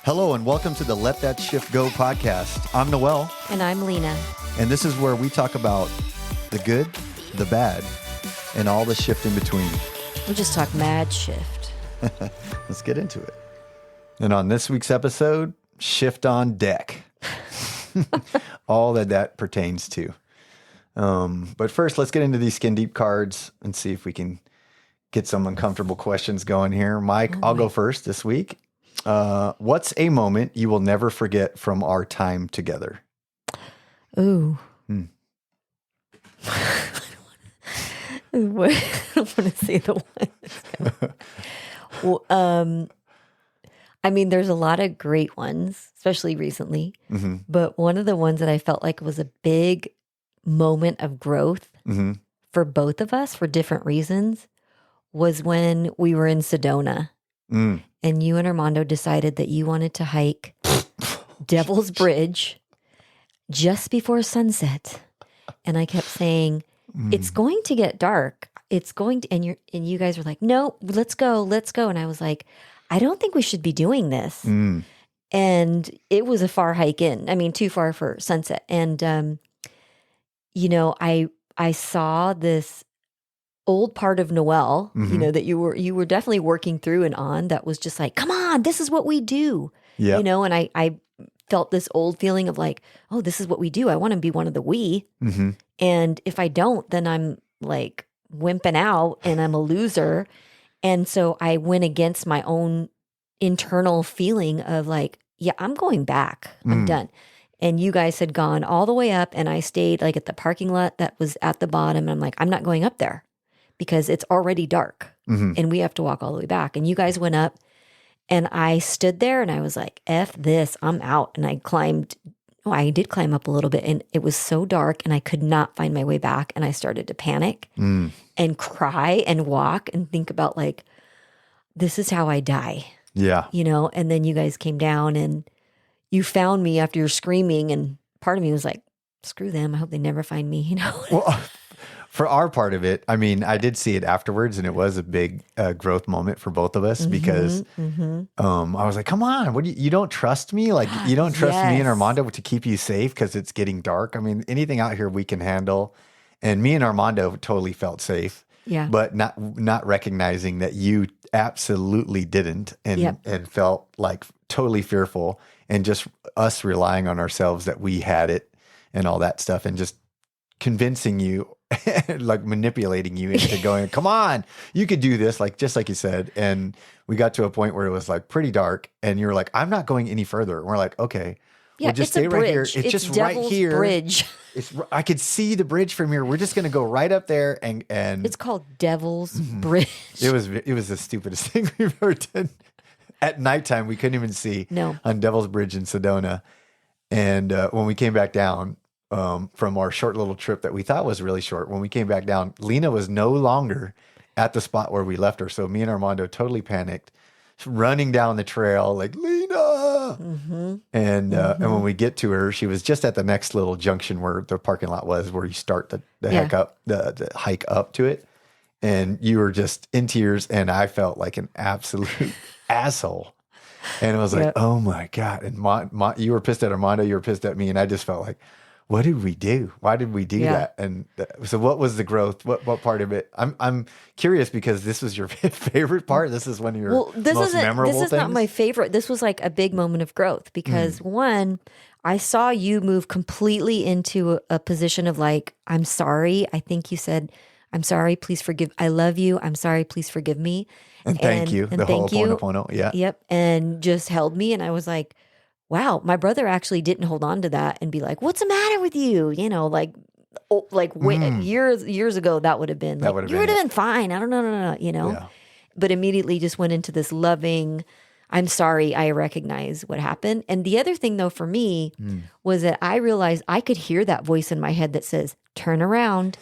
Hello and welcome to the Let That Shift Go podcast. I'm Noel. And I'm Lena. And this is where we talk about the good, the bad, and all the shift in between. We just talk mad shift. Let's get into it. And on this week's episode, shift on deck. All that pertains to. But first, let's get into these skin deep cards and see if we can get some uncomfortable questions going here. Mike, I'll go first this week. What's a moment you will never forget from our time together? Ooh. I don't want to say the one. Well, I mean, there's a lot of great ones, especially recently. Mm-hmm. But one of the ones that I felt like was a big moment of growth for both of us for different reasons was when we were in Sedona. And you and Armando decided that you wanted to hike Devil's Bridge just before sunset. And I kept saying, it's going to get dark. It's going to, and you guys were like, no, let's go. And I was like, I don't think we should be doing this. And it was a far hike in. I mean, too far for sunset. And, I saw this old part of Noel, that you were definitely working through and on that was just like, come on, this is what we do. Yeah. And I felt this old feeling of like, oh, this is what we do. I want to be one of the we. And if I don't, then I'm like wimping out and I'm a loser. And so I went against my own internal feeling of like, yeah, I'm going back. I'm done. And you guys had gone all the way up and I stayed like at the parking lot that was at the bottom. And I'm like, I'm not going up there because it's already dark and we have to walk all the way back. And you guys went up and I stood there and I was like, F this, I'm out. And I did climb up a little bit and it was so dark and I could not find my way back. And I started to panic and cry and walk and think about like, this is how I die. Yeah. And then you guys came down and you found me after you're screaming. And part of me was like, screw them. I hope they never find me, Well, for our part of it, I mean, I did see it afterwards and it was a big growth moment for both of us because I was like, come on, what you don't trust me? Like you don't trust me and Armando to keep you safe because it's getting dark. I mean, anything out here we can handle. And me and Armando totally felt safe. Yeah. But not recognizing that you absolutely didn't and felt like totally fearful and just us relying on ourselves that we had it and all that stuff and just convincing you like manipulating you into going, come on, you could do this, like just like you said. And we got to a point where it was like pretty dark and you were like, I'm not going any further. And we're like, okay, we'll just stay right here. It's just Devil's right here. Bridge. I could see the bridge from here. We're just going to go right up there and it's called Devil's Bridge. It was the stupidest thing we've ever done. At nighttime, we couldn't even see on Devil's Bridge in Sedona. And when we came back down from our short little trip that we thought was really short, when we came back down, Lena was no longer at the spot where we left her. So me and Armando totally panicked, running down the trail like, Lena! And when we get to her, she was just at the next little junction where the parking lot was, where you start the hike up to it. And you were just in tears, and I felt like an absolute asshole. And I was like, oh my God. And you were pissed at Armando, you were pissed at me, and I just felt like, what did we do? Why did we do that? And so what was the growth? What part of it? I'm curious because this was your favorite part. This is one of your most memorable things. This is not my favorite. This was like a big moment of growth because one, I saw you move completely into a position of like, I'm sorry. I think you said, I'm sorry, please forgive. I love you. I'm sorry, please forgive me. And thank you. And the thank whole you. Pono. Yeah. Yep. And just held me. And I was like, wow, my brother actually didn't hold on to that and be like, what's the matter with you? Years ago, that would have been like, you would have been fine. I don't know, Yeah. But immediately just went into this loving, I'm sorry, I recognize what happened. And the other thing though for me was that I realized I could hear that voice in my head that says, turn around.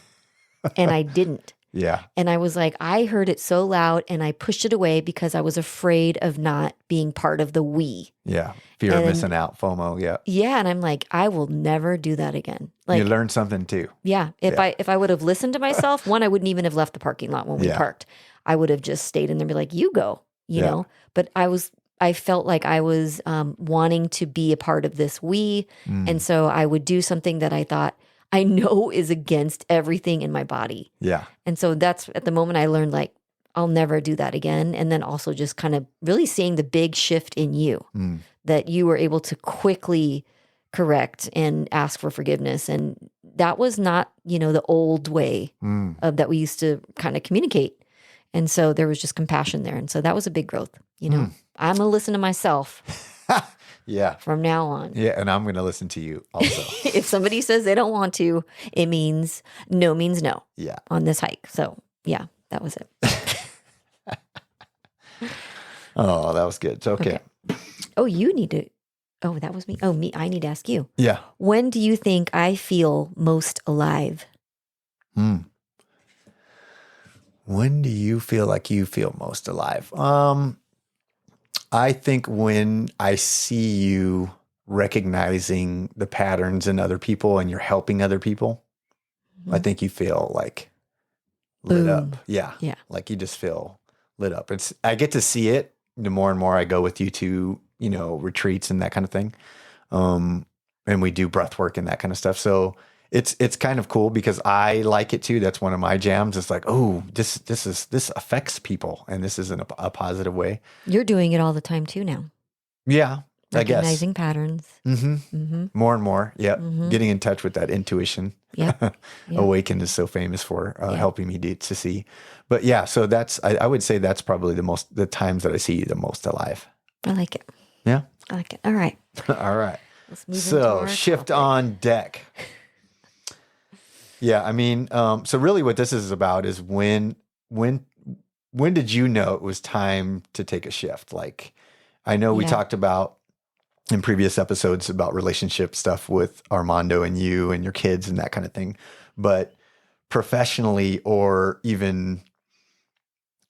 And I didn't. Yeah. And I was like, I heard it so loud and I pushed it away because I was afraid of not being part of the we. Yeah. Fear of missing out, FOMO. Yeah. Yeah. And I'm like, I will never do that again. Like, you learned something too. Yeah. If I would have listened to myself, one, I wouldn't even have left the parking lot when we parked. I would have just stayed in there and be like, you go, you know. But I I felt like I was wanting to be a part of this we. And so I would do something that I thought I know is against everything in my body. Yeah. And so that's at the moment I learned like, I'll never do that again. And then also just kind of really seeing the big shift in you that you were able to quickly correct and ask for forgiveness. And that was not, the old way of that we used to kind of communicate. And so there was just compassion there. And so that was a big growth. I'm going to listen to myself. Yeah. From now on. Yeah. And I'm going to listen to you also. If somebody says they don't want to, it means no means no. Yeah. On this hike. So yeah, that was it. Oh, that was good. So, okay. Oh, you need to. Oh, that was me. Oh, me. I need to ask you. Yeah. When do you think I feel most alive? When do you feel like you feel most alive? I think when I see you recognizing the patterns in other people and you're helping other people, I think you feel like lit up. Yeah. Yeah. Like you just feel lit up. I get to see it the more and more I go with you to, retreats and that kind of thing. And we do breath work and that kind of stuff. So it's kind of cool because I like it too. That's one of my jams. It's like, oh, this affects people and this is in a positive way. You're doing it all the time too now. Yeah, I guess. Recognizing patterns. More and more. Yeah. Getting in touch with that intuition. Yeah. Awaken is so famous for helping me to see. But yeah, so I would say that's probably the times that I see you the most alive. I like it. Yeah. I like it. All right. All right. Let's move So shift topic. on deck. Yeah. I mean, so really what this is about is when did you know it was time to take a shift? Like, I know we talked about in previous episodes about relationship stuff with Armando and you and your kids and that kind of thing, but professionally or even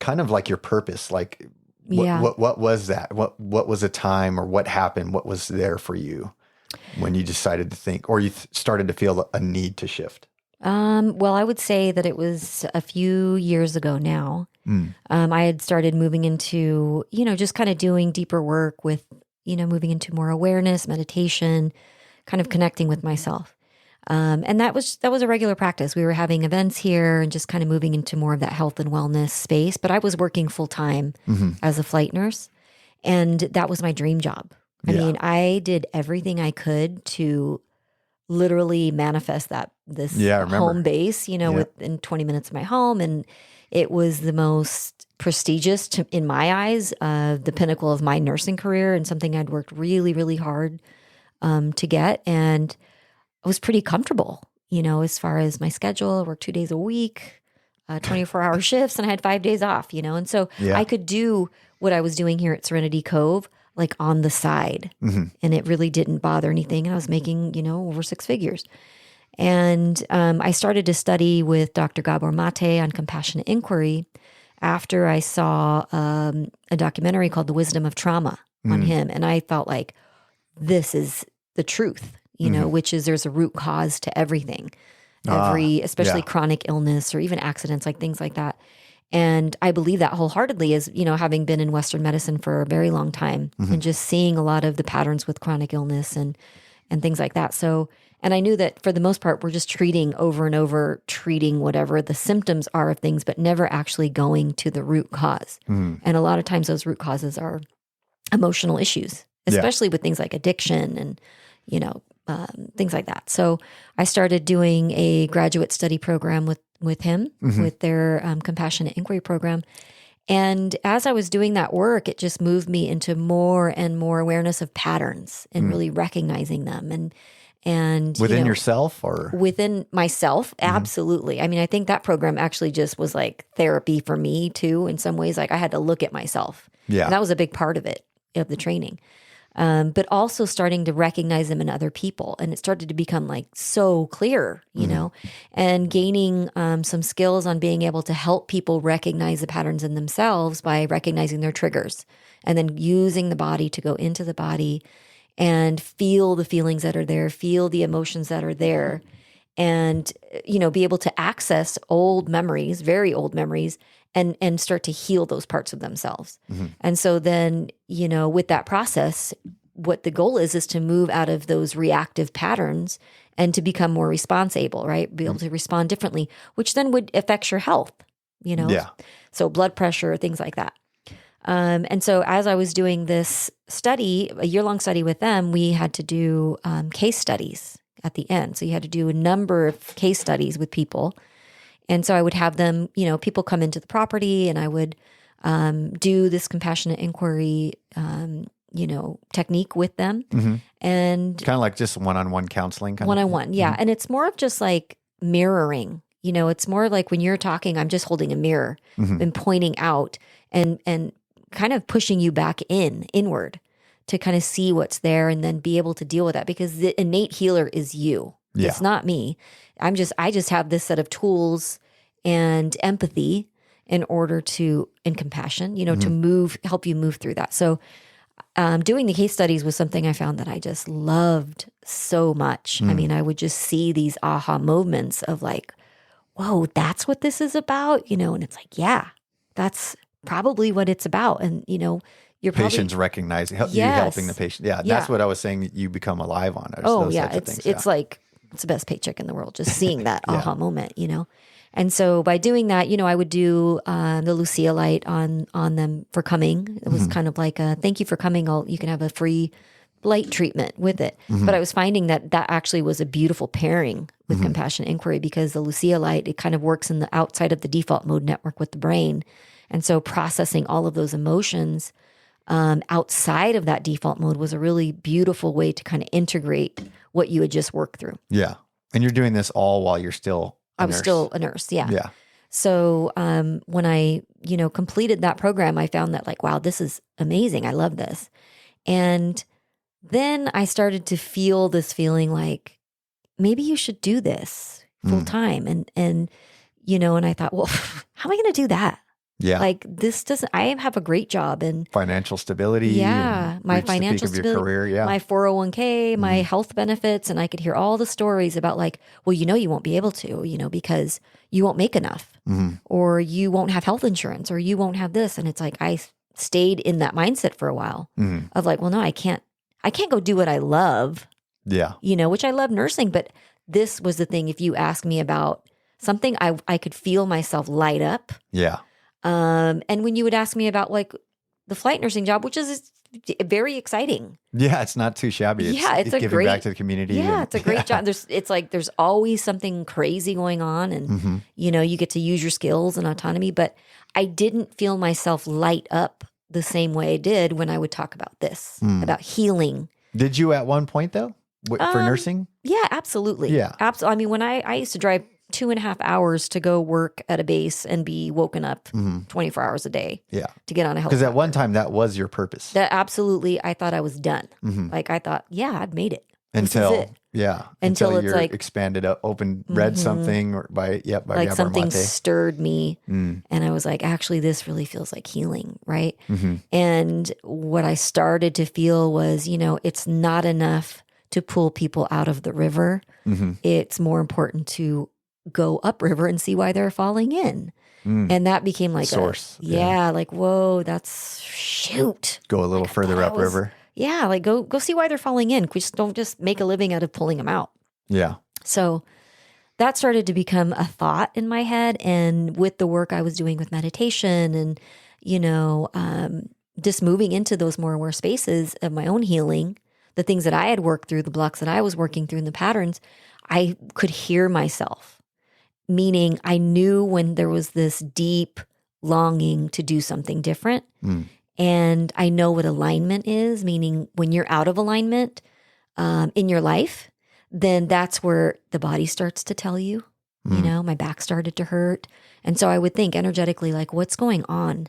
kind of like your purpose, like what was that? What was a time or what happened? What was there for you when you decided to think, or you started to feel a need to shift? Well, I would say that it was a few years ago now. I had started moving into, just kind of doing deeper work with, moving into more awareness, meditation, kind of connecting with myself. And that was a regular practice. We were having events here and just kind of moving into more of that health and wellness space. But I was working full time as a flight nurse, and that was my dream job. I mean, I did everything I could to literally manifest this home base, within 20 minutes of my home. And it was the most prestigious in my eyes, the pinnacle of my nursing career and something I'd worked really, really hard to get. And I was pretty comfortable, as far as my schedule. I worked 2 days a week, 24-hour shifts, and I had 5 days off, And so I could do what I was doing here at Serenity Cove, like on the side. And it really didn't bother anything. And I was making, over 6 figures. And I started to study with Dr. Gabor Mate on compassionate inquiry after I saw a documentary called The Wisdom of Trauma on him. And I felt like this is the truth, which is there's a root cause to everything, especially chronic illness or even accidents, like things like that. And I believe that wholeheartedly as, having been in Western medicine for a very long time and just seeing a lot of the patterns with chronic illness and things like that. So, and I knew that for the most part, we're just treating over and over, treating whatever the symptoms are of things, but never actually going to the root cause. And a lot of times those root causes are emotional issues, especially with things like addiction and, things like that. So I started doing a graduate study program with him, with their compassionate inquiry program. And as I was doing that work, it just moved me into more and more awareness of patterns and really recognizing them and within yourself or within myself. Absolutely. I mean, I think that program actually just was like therapy for me too. In some ways, like I had to look at myself. Yeah. And that was a big part of it, of the training. But also starting to recognize them in other people. And it started to become like so clear, and gaining some skills on being able to help people recognize the patterns in themselves by recognizing their triggers and then using the body to go into the body and feel the feelings that are there, feel the emotions that are there, and, be able to access old memories, very old memories, and start to heal those parts of themselves. Mm-hmm. And so then, with that process, what the goal is to move out of those reactive patterns and to become more response able, right? Be able to respond differently, which then would affect your health, Yeah. So blood pressure, things like that. And so as I was doing this study, a year-long study with them, we had to do case studies at the end. So you had to do a number of case studies with people. And so I would have them, people come into the property, and I would do this compassionate inquiry, technique with them. Mm-hmm. And kind of like just one-on-one counseling. One-on-one, yeah. Mm-hmm. And it's more of just like mirroring. It's more like when you're talking, I'm just holding a mirror mm-hmm. and pointing out and kind of pushing you back inward to kind of see what's there and then be able to deal with that, because the innate healer is you. Yeah. It's not me. I just have this set of tools and empathy in order to, and compassion, mm-hmm. to help you move through that. So doing the case studies was something I found that I just loved so much. Mm. I mean, I would just see these aha moments of like, whoa, that's what this is about, and it's like, yeah, that's probably what it's about. And, you're patients recognizing, you helping the patient. Yeah, that's what I was saying, that you become alive on. Those types of things. It's like, it's the best paycheck in the world, just seeing that aha moment, And so by doing that, I would do the Lucia light on them for coming. It was mm-hmm. kind of like a thank you for coming. You can have a free light treatment with it. Mm-hmm. But I was finding that actually was a beautiful pairing with mm-hmm. compassionate inquiry, because the Lucia light, it kind of works in the outside of the default mode network with the brain. And so processing all of those emotions outside of that default mode was a really beautiful way to kind of integrate what you had just worked through. Yeah. And you're doing this all while you're still I was still a nurse. Yeah. Yeah. So when I, completed that program, I found that like, wow, this is amazing. I love this. And then I started to feel this feeling like, maybe you should do this full time. And I thought, well, how am I going to do that? Yeah. Like I have a great job and financial stability. Yeah. My financial stability, career, yeah. My 401k, my health benefits. And I could hear all the stories about like, well, you won't be able to, because you won't make enough or you won't have health insurance or you won't have this. And it's like, I stayed in that mindset for a while of like, well, no, I can't go do what I love. Yeah. Which I love nursing, but this was the thing. If you ask me about something, I could feel myself light up. Yeah. And when you would ask me about like the flight nursing job, which is very exciting. Yeah, it's not too shabby. It's giving back to the community. Yeah, it's a great job. There's always something crazy going on, and you get to use your skills and autonomy. But I didn't feel myself light up the same way I did when I would talk about this, about healing. Did you at one point though for nursing? Yeah, absolutely. Yeah, absolutely. I mean, when I used to drive 2.5 hours to go work at a base and be woken up 24 hours a day to get on a helicopter. Because at one time that was your purpose. That absolutely, I thought I was done. Like I thought, yeah, I've made it. Until it's you're like expanded up, read something by like Gabor something Mate. Stirred me, and I was like, actually, this really feels like healing, right? And what I started to feel was, it's not enough to pull people out of the river. It's more important to go upriver and see why they're falling in. And that became like source. Like, whoa, that's shoot. Go a little further upriver. Yeah, like go see why they're falling in. Don't just make a living out of pulling them out. Yeah. So that started to become a thought in my head. And with the work I was doing with meditation and, just moving into those more aware spaces of my own healing, the things that I had worked through, the blocks that I was working through and the patterns, I could hear myself. Meaning I knew when there was this deep longing to do something different. And I know what alignment is, meaning when you're out of alignment in your life, then that's where the body starts to tell you, my back started to hurt. And so I would think energetically, like, what's going on?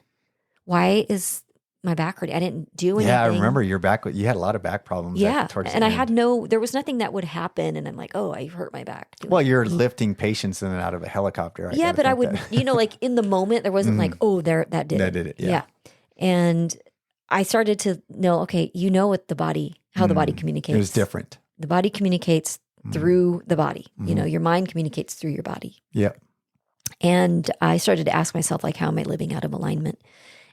Why is my back hurting? I didn't do anything. Yeah, I remember your back. You had a lot of back problems. Yeah, and I had there was nothing that would happen. And I'm like, oh, I hurt my back. Well, you're lifting patients in and out of a helicopter. But I would, like in the moment, there wasn't like, oh, that did it. Yeah. And I started to know, okay, what how the body communicates. It was different. The body communicates through the body. Your mind communicates through your body. Yeah. And I started to ask myself, like, how am I living out of alignment?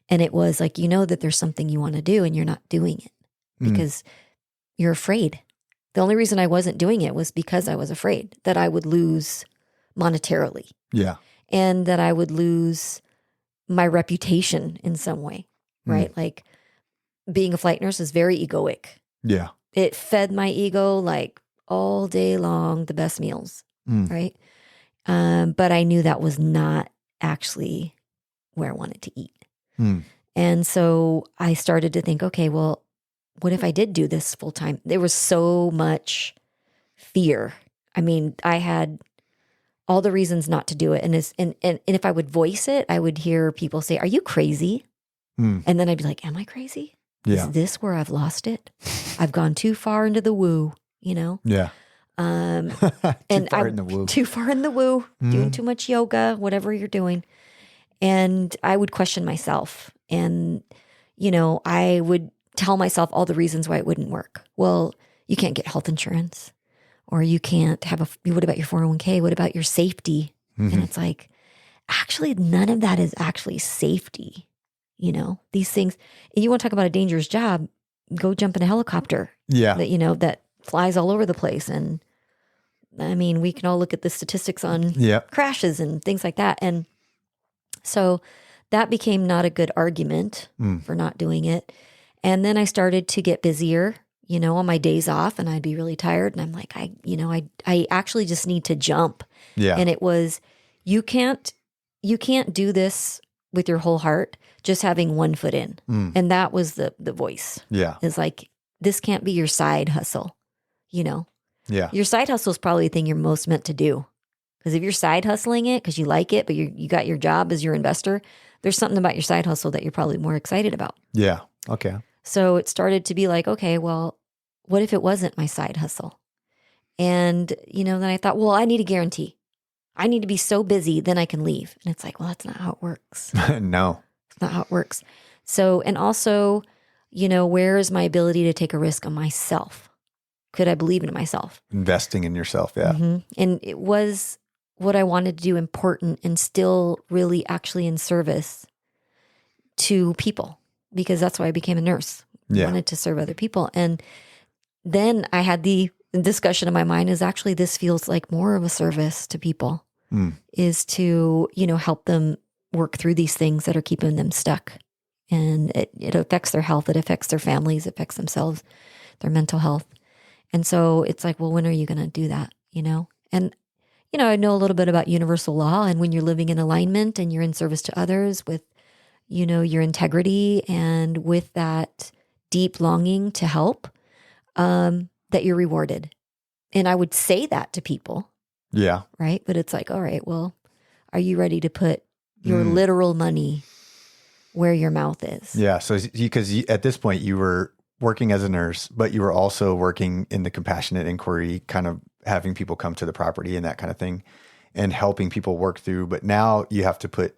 And it was like, that there's something you want to do and you're not doing it because you're afraid. The only reason I wasn't doing it was because I was afraid that I would lose monetarily. Yeah. And that I would lose my reputation in some way, right? Like being a flight nurse is very egoic. Yeah. It fed my ego like all day long, the best meals, right? But I knew that was not actually where I wanted to eat. And so I started to think, okay, well, what if I did do this full time? There was so much fear. I mean, I had all the reasons not to do it. And if I would voice it, I would hear people say, are you crazy? And then I'd be like, am I crazy? Yeah. Is this where I've lost it? I've gone too far into the woo, Yeah. And too far in the woo. Too far in the woo, doing too much yoga, whatever you're doing. And I would question myself. And, I would tell myself all the reasons why it wouldn't work. Well, you can't get health insurance, or you can't have what about your 401k? What about your safety? And it's like, actually, none of that is actually safety. These things, and you want to talk about a dangerous job, go jump in a helicopter. Yeah. That, that flies all over the place. And I mean, we can all look at the statistics on crashes and things like that. And so that became not a good argument for not doing it. And then I started to get busier, on my days off, and I'd be really tired. And I'm like, I actually just need to jump. Yeah. And it was, you can't do this with your whole heart, just having one foot in. And that was the voice. Yeah. Is like, this can't be your side hustle, Yeah. Your side hustle is probably the thing you're most meant to do. Because if you're side hustling it because you like it, but you got your job as your investor, there's something about your side hustle that you're probably more excited about. Yeah. Okay. So it started to be like, okay, well, what if it wasn't my side hustle? And, then I thought, well, I need a guarantee. I need to be so busy, then I can leave. And it's like, well, that's not how it works. No. It's not how it works. So, and also, where is my ability to take a risk on myself? Could I believe in myself? Investing in yourself. Yeah. And it was what I wanted to do important and still really actually in service to people, because that's why I became a nurse. I wanted to serve other people. And then I had the discussion in my mind is actually, this feels like more of a service to people, is to, help them work through these things that are keeping them stuck. And it affects their health. It affects their families. It affects themselves, their mental health. And so it's like, well, when are you going to do that? And, I know a little bit about universal law, and when you're living in alignment and you're in service to others with, your integrity and with that deep longing to help, that you're rewarded. And I would say that to people. Yeah. Right. But it's like, all right, well, are you ready to put your literal money where your mouth is? Yeah. So because at this point you were working as a nurse, but you were also working in the compassionate inquiry, kind of having people come to the property and that kind of thing, and helping people work through. But now you have to put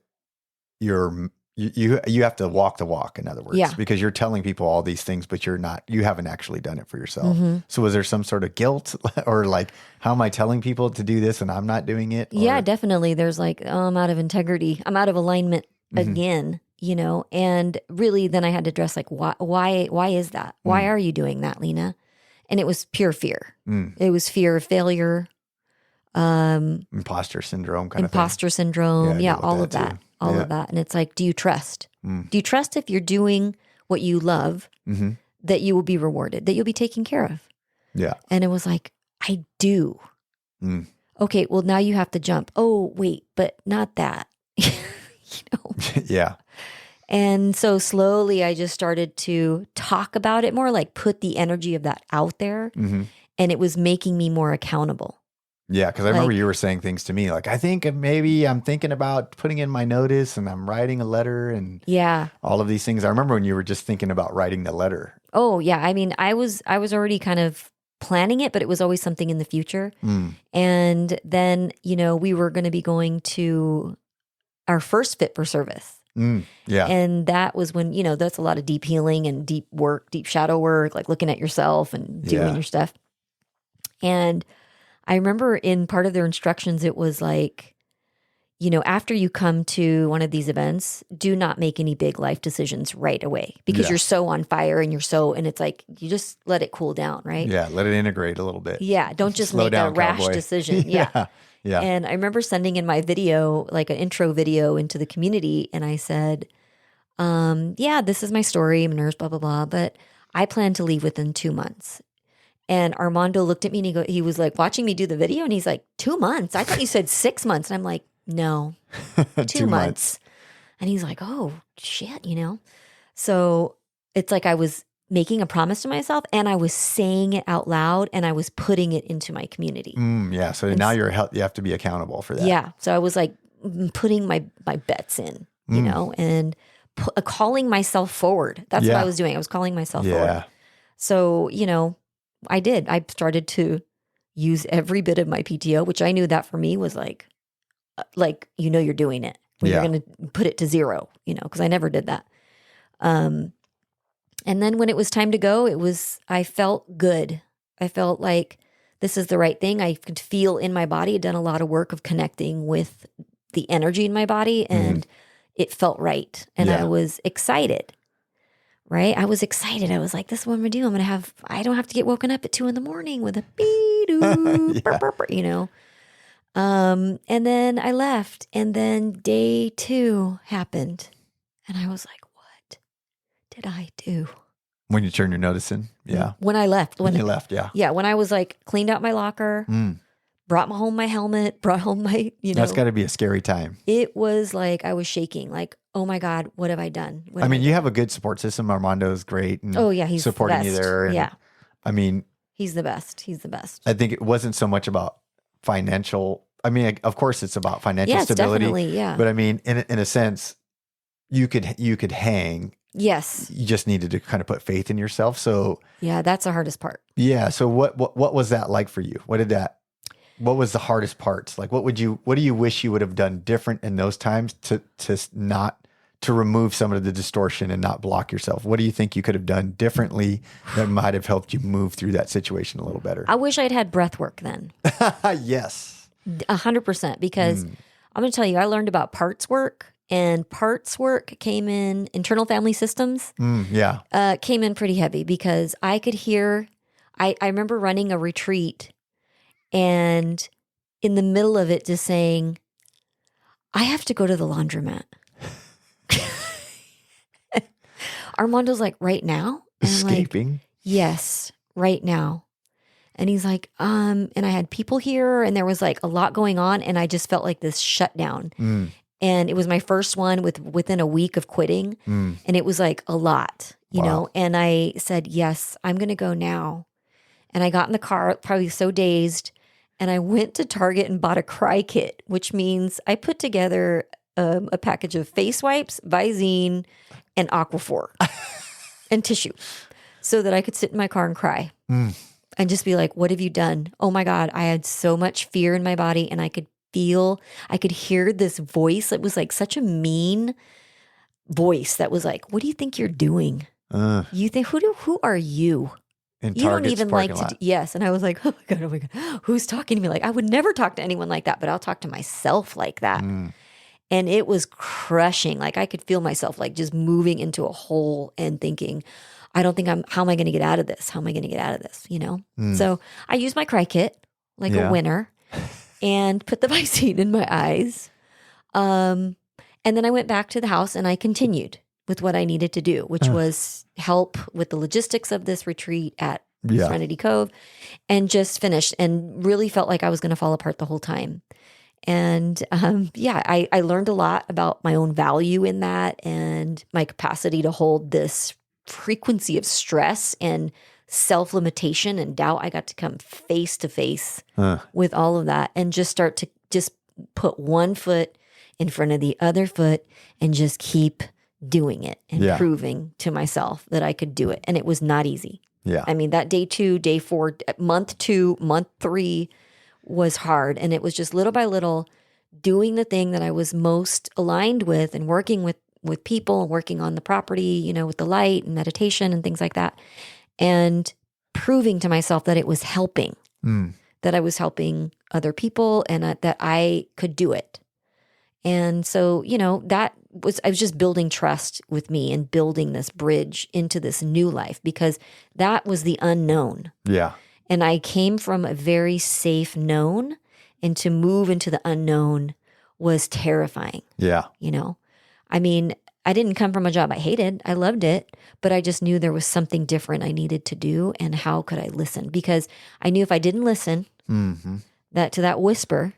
you have to walk the walk, in other words, because you're telling people all these things, but you haven't actually done it for yourself. So was there some sort of guilt or like, how am I telling people to do this and I'm not doing it? Yeah, definitely. There's like, oh, I'm out of integrity. I'm out of alignment again, and really then I had to address like, why is that? Why are you doing that, Lena? And it was pure fear. It was fear of failure. Imposter syndrome kind of thing. Imposter syndrome. Yeah, all of that. All of that. And it's like, do you trust? Do you trust if you're doing what you love, that you will be rewarded, that you'll be taken care of? Yeah. And it was like, I do. Okay, well, now you have to jump. Oh, wait, but not that. Yeah. And so slowly I just started to talk about it more, like put the energy of that out there. And it was making me more accountable. Yeah, because I remember you were saying things to me like, I think maybe I'm thinking about putting in my notice and I'm writing a letter and all of these things. I remember when you were just thinking about writing the letter. Oh, yeah. I mean, I was already kind of planning it, but it was always something in the future. And then, we were going to be going to our first Fit for Service. Yeah. And that was when, that's a lot of deep healing and deep work, deep shadow work, like looking at yourself and doing your stuff. And I remember in part of their instructions, it was like, after you come to one of these events, do not make any big life decisions right away because you're so on fire and and it's like, you just let it cool down, right? Yeah, let it integrate a little bit. Yeah, don't just Slow make down, a rash cowboy. decision. Yeah. Yeah. And I remember sending in my video, like an intro video into the community, and I said, this is my story, I'm a nurse, blah, blah, blah, but I plan to leave within 2 months. And Armando looked at me and he was like watching me do the video and he's like, 2 months? I thought you said 6 months. And I'm like, no, 2 months. And he's like, oh, shit, So it's like I was making a promise to myself and I was saying it out loud and I was putting it into my community. Yeah. So now you have to be accountable for that. Yeah. So I was like putting my bets in, and calling myself forward. That's what I was doing. I was calling myself forward. So, I did. I started to use every bit of my PTO, which I knew that for me was like you're doing it. You're going to put it to 0, because I never did that. And then when it was time to go, I felt good. I felt like this is the right thing. I could feel in my body. I'd done a lot of work of connecting with the energy in my body and it felt right. And I was excited. Right? I was excited. I was like, this is what I'm going to do. I don't have to get woken up at 2 a.m. with a beep, and then I left. And then day 2 happened. And I was like, what did I do? When you turn your notice in? Yeah. When I left. When you left, yeah. Yeah. When I was like, cleaned out my locker, brought home my helmet, brought home my, That's got to be a scary time. It was like, I was shaking, like, oh my God, what have I done? You have a good support system. Armando's great. And he's supporting the best. You there. And, he's the best. He's the best. I think it wasn't so much about financial. Of course it's about financial stability. Definitely, yeah. But in a sense, you could hang. Yes. You just needed to kind of put faith in yourself. So yeah, that's the hardest part. Yeah. So what was that like for you? What was the hardest parts? Like, what do you wish you would have done different in those times to remove some of the distortion and not block yourself? What do you think you could have done differently that might have helped you move through that situation a little better? I wish I'd had breath work then. Yes. 100%. Because I'm going to tell you, I learned about parts work, and parts work came in internal family systems. Came in pretty heavy because I could hear, I remember running a retreat and in the middle of it just saying, I have to go to the laundromat. Armando's like, right now? And escaping? I'm like, yes, right now. And he's like, and I had people here and there was like a lot going on and I just felt like this shutdown. And it was my first one within a week of quitting. And it was like a lot, you know? And I said, yes, I'm going to go now. And I got in the car, probably so dazed. And I went to Target and bought a cry kit, which means I put together a package of face wipes, Visine, and Aquaphor and tissue so that I could sit in my car and cry and just be like, what have you done? Oh my God, I had so much fear in my body and I could hear this voice. It was like such a mean voice that was like, what do you think you're doing? You think, who are you? In you don't even like to yes. And I was like, oh my God, who's talking to me? Like, I would never talk to anyone like that, but I'll talk to myself like that. And it was crushing. Like I could feel myself like just moving into a hole and thinking, how am I going to get out of this? How am I going to get out of this? You know? So I used my cry kit like a winner and put the Visine in my eyes. And then I went back to the house and I continued with what I needed to do, which was help with the logistics of this retreat at Serenity Cove and just finished and really felt like I was going to fall apart the whole time. And I learned a lot about my own value in that and my capacity to hold this frequency of stress and self-limitation and doubt. I got to come face to face with all of that and just start to just put one foot in front of the other foot and just keep doing it and proving to myself that I could do it. And it was not easy. Yeah. I mean, that day 2, day 4, month 2, month 3 was hard. And it was just little by little doing the thing that I was most aligned with and working with people and working on the property, you know, with the light and meditation and things like that. And proving to myself that it was helping, that I was helping other people and that I could do it. And so, I was just building trust with me and building this bridge into this new life because that was the unknown. Yeah. And I came from a very safe known, and to move into the unknown was terrifying. Yeah. I mean, I didn't come from a job I hated. I loved it, but I just knew there was something different I needed to do. And how could I listen? Because I knew if I didn't listen to that whisper,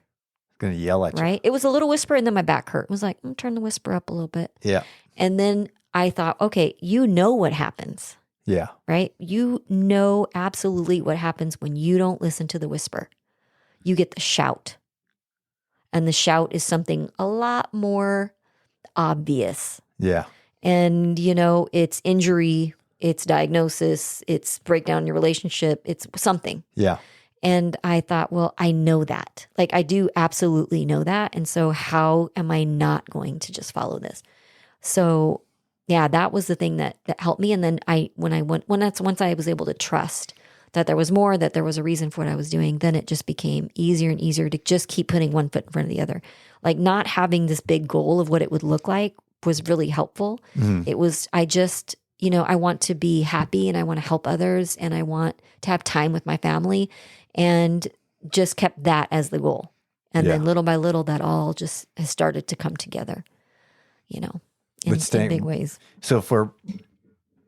going to yell at you. Right? It was a little whisper and then my back hurt. It was like, turn the whisper up a little bit. Yeah. And then I thought, okay, what happens. Yeah. Right? You know absolutely what happens when you don't listen to the whisper. You get the shout. And the shout is something a lot more obvious. Yeah. And, it's injury, it's diagnosis, it's breakdown in your relationship, it's something. Yeah. And I thought, well, I know that. Like, I do absolutely know that. And so how am I not going to just follow this? So yeah, that was the thing that helped me. And then once I was able to trust that there was more, that there was a reason for what I was doing, then it just became easier and easier to just keep putting one foot in front of the other. Like, not having this big goal of what it would look like was really helpful. It was, I just, I want to be happy and I want to help others and I want to have time with my family, and just kept that as the goal. And then little by little, that all just has started to come together, in big ways. So for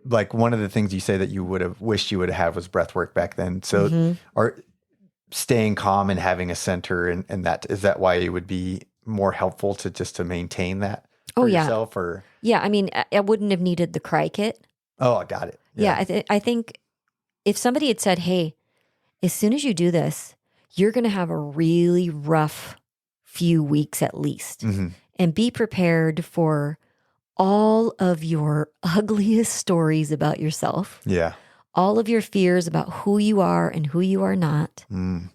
like one of the things you say that you would have wished you would have had was breath work back then. So are staying calm and having a center and that, is that why it would be more helpful to maintain that for yourself? Or yeah, I mean, I wouldn't have needed the cry kit. Oh, I got it. Yeah, I think if somebody had said, hey, as soon as you do this, you're going to have a really rough few weeks at least, and be prepared for all of your ugliest stories about yourself. Yeah. All of your fears about who you are and who you are not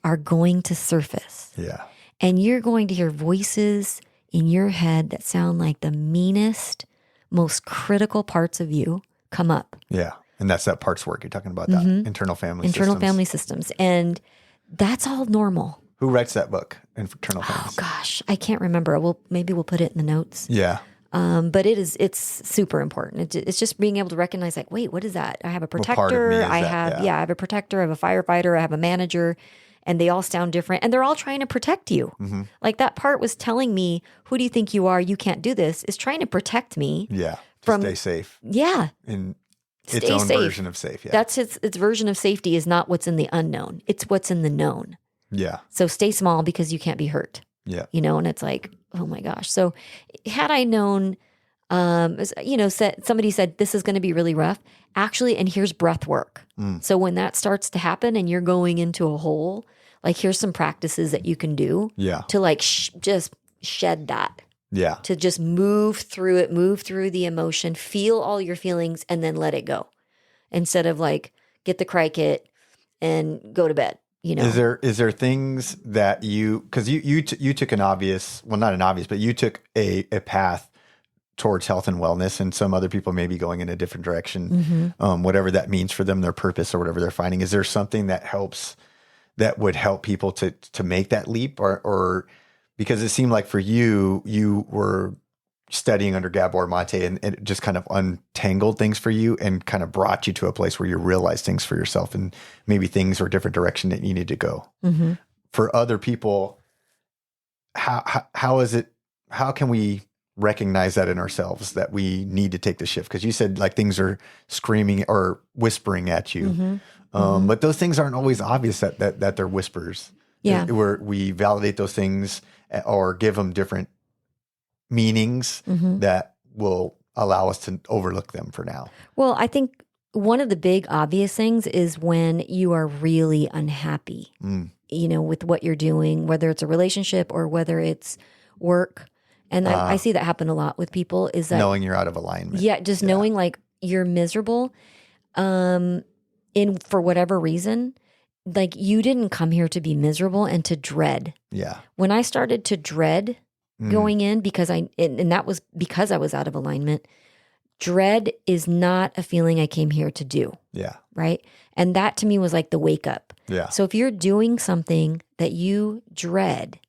are going to surface. Yeah. And you're going to hear voices in your head that sound like the meanest, most critical parts of you come up. Yeah. And that's that parts work you're talking about, that internal family systems. And that's all normal. Who writes that book, Internal Family Systems? Oh gosh, I can't remember. Maybe we'll put it in the notes. Yeah. But it's super important. It's just being able to recognize, like, wait, what is that? I have a protector. I have a protector. I have a firefighter. I have a manager, and they all sound different, and they're all trying to protect you. Like, that part was telling me, who do you think you are? You can't do this. Is trying to protect me. Yeah. From stay safe. Yeah. In its own version of safe. Yeah. That's its version of safety is not what's in the unknown. It's what's in the known. Yeah. So stay small because you can't be hurt. Yeah. And it's like, oh my gosh. So had I known, somebody said, this is going to be really rough. Actually, and here's breath work. So when that starts to happen and you're going into a hole, like, here's some practices that you can do to like just shed that. Yeah. To just move through it, move through the emotion, feel all your feelings, and then let it go. Instead of like, get the cry kit and go to bed. Is there things that because you took an obvious, well, not an obvious, but you took a path towards health and wellness, and some other people may be going in a different direction, whatever that means for them, their purpose or whatever they're finding. Is there something that would help people to make that leap, or because it seemed like for you were studying under Gabor Mate and it just kind of untangled things for you and kind of brought you to a place where you realized things for yourself and maybe things were a different direction that you need to go. For other people, how is it, how can we recognize that in ourselves that we need to take the shift? Because you said like things are screaming or whispering at you. But those things aren't always obvious that they're whispers. Yeah. Where we validate those things or give them different meanings that will allow us to overlook them for now. Well, I think one of the big obvious things is when you are really unhappy, with what you're doing, whether it's a relationship or whether it's work. And I see that happen a lot with people, is that knowing you're out of alignment. Yeah. Just knowing like you're miserable, for whatever reason. Like, you didn't come here to be miserable and to dread. Yeah. When I started to dread going in, and that was because I was out of alignment, dread is not a feeling I came here to do. Yeah. Right. And that to me was like the wake up. Yeah. So if you're doing something that you dread,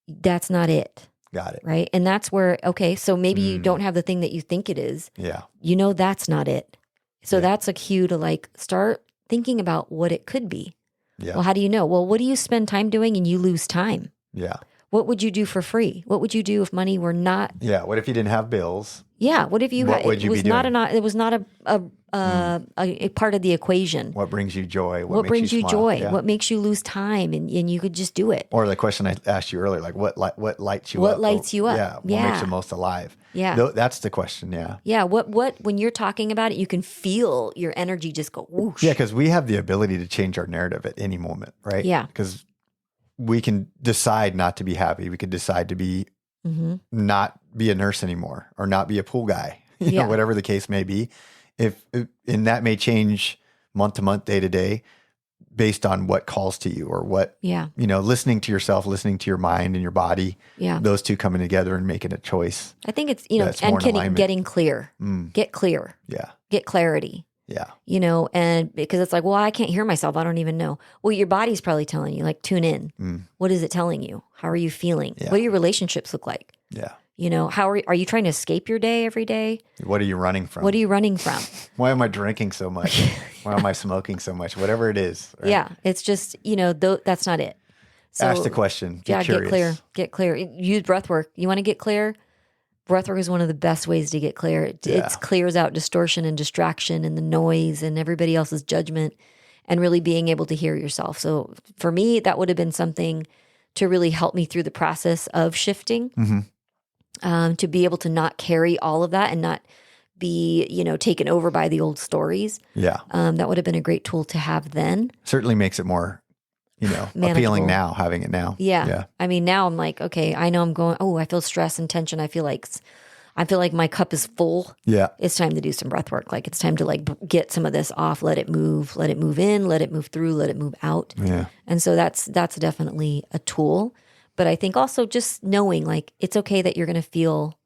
that's not it. Got it. Right. And that's where, okay, so maybe you don't have the thing that you think it is. Yeah. You know, that's not it. So that's a cue to like start thinking about what it could be. Yeah. Well, how do you know? Well, what do you spend time doing and you lose time? Yeah. What would you do for free? What would you do if money were not? Yeah. What if you didn't have bills? Yeah. What if you? What would you be doing? It was not a part of the equation. What brings you joy? What brings you smile? joy? Yeah. What makes you lose time? And you could just do it. Or the question I asked you earlier, like what lights you up? What lights you up? Yeah. What makes you most alive? Yeah. That's the question. Yeah. Yeah. What when you're talking about it, you can feel your energy just go whoosh. Yeah. Because we have the ability to change our narrative at any moment, right? Yeah. Because we can decide not to be happy. We could decide to be not be a nurse anymore or not be a pool guy, you know, whatever the case may be. And that may change month to month, day to day, based on what calls to you or what, you know, listening to yourself, listening to your mind and your body, those two coming together and making a choice. I think it's, you know, and getting clear, get clear, get clarity. Yeah. You know, and because it's like, well, I can't hear myself. I don't even know. Well, your body's probably telling you, like, tune in. What is it telling you? How are you feeling? Yeah. What do your relationships look like? Yeah. You know, how are you trying to escape your day every day? What are you running from? What are you running from? Why am I drinking so much? Why am I smoking so much? Whatever it is. Right? Yeah. It's just, you know, that's not it. So, ask the question. Get curious. Get clear. Use breath work. You want to get clear? Breath work is one of the best ways to get clear. It clears out distortion and distraction and the noise and everybody else's judgment and really being able to hear yourself. So for me, that would have been something to really help me through the process of shifting, to be able to not carry all of that and not be, you know, taken over by the old stories. Yeah. That would have been a great tool to have then. Certainly makes it more, you know, appealing now, having it now. Yeah. I mean, now I'm like, okay, I know I'm going, I feel stress and tension. I feel like my cup is full. Yeah. It's time to do some breath work. Like it's time to like get some of this off, let it move in, let it move through, let it move out. Yeah. And so that's definitely a tool. But I think also just knowing like it's okay that you're going to feel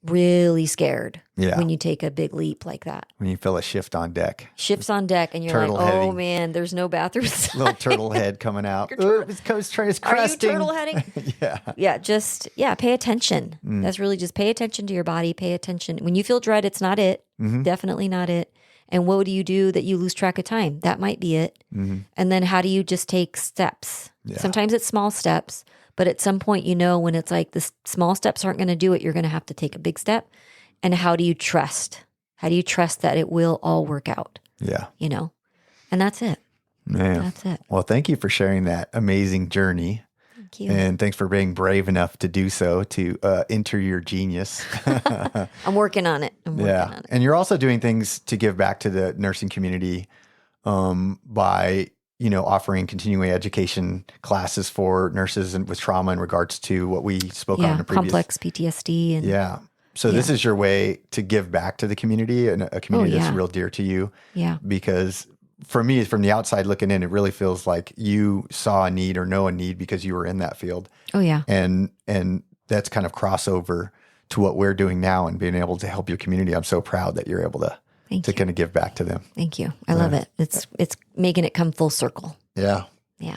really scared when you take a big leap like that. When you feel a shift on deck. Shifts on deck and you're turtle like, heading. oh man, there's no bathrooms. Little turtle head coming out. It's cresting. Are you turtle heading? Yeah, pay attention. That's really just pay attention to your body. Pay attention. When you feel dread, it's not it. Definitely not it. And what do you do that you lose track of time? That might be it. And then how do you just take steps? Yeah. Sometimes it's small steps. But at some point, you know, when it's like the small steps aren't going to do it, you're going to have to take a big step. And how do you trust? How do you trust that it will all work out? Yeah. You know, and that's it. Man. That's it. Well, thank you for sharing that amazing journey. Thank you. And thanks for being brave enough to do so, to enter your genius. I'm working on it. I'm working on it. And you're also doing things to give back to the nursing community by offering continuing education classes for nurses and with trauma in regards to what we spoke on in the previous. Complex PTSD. And, So this is your way to give back to the community and a community that's real dear to you. Yeah. Because for me, from the outside looking in, it really feels like you saw a need or know a need because you were in that field. Oh, yeah. And that's kind of crossover to what we're doing now and being able to help your community. I'm so proud that you're able to kind of give back to them. Thank you. I love it. It's making it come full circle. Yeah. Yeah.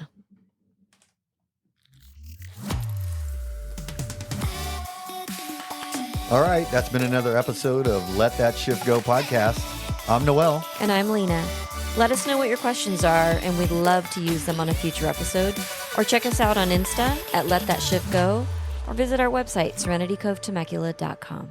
All right. That's been another episode of Let That Shift Go podcast. I'm Noel. And I'm Lena. Let us know what your questions are, and we'd love to use them on a future episode. Or check us out on Insta at Let That Shift Go, or visit our website, serenitycovetemecula.com.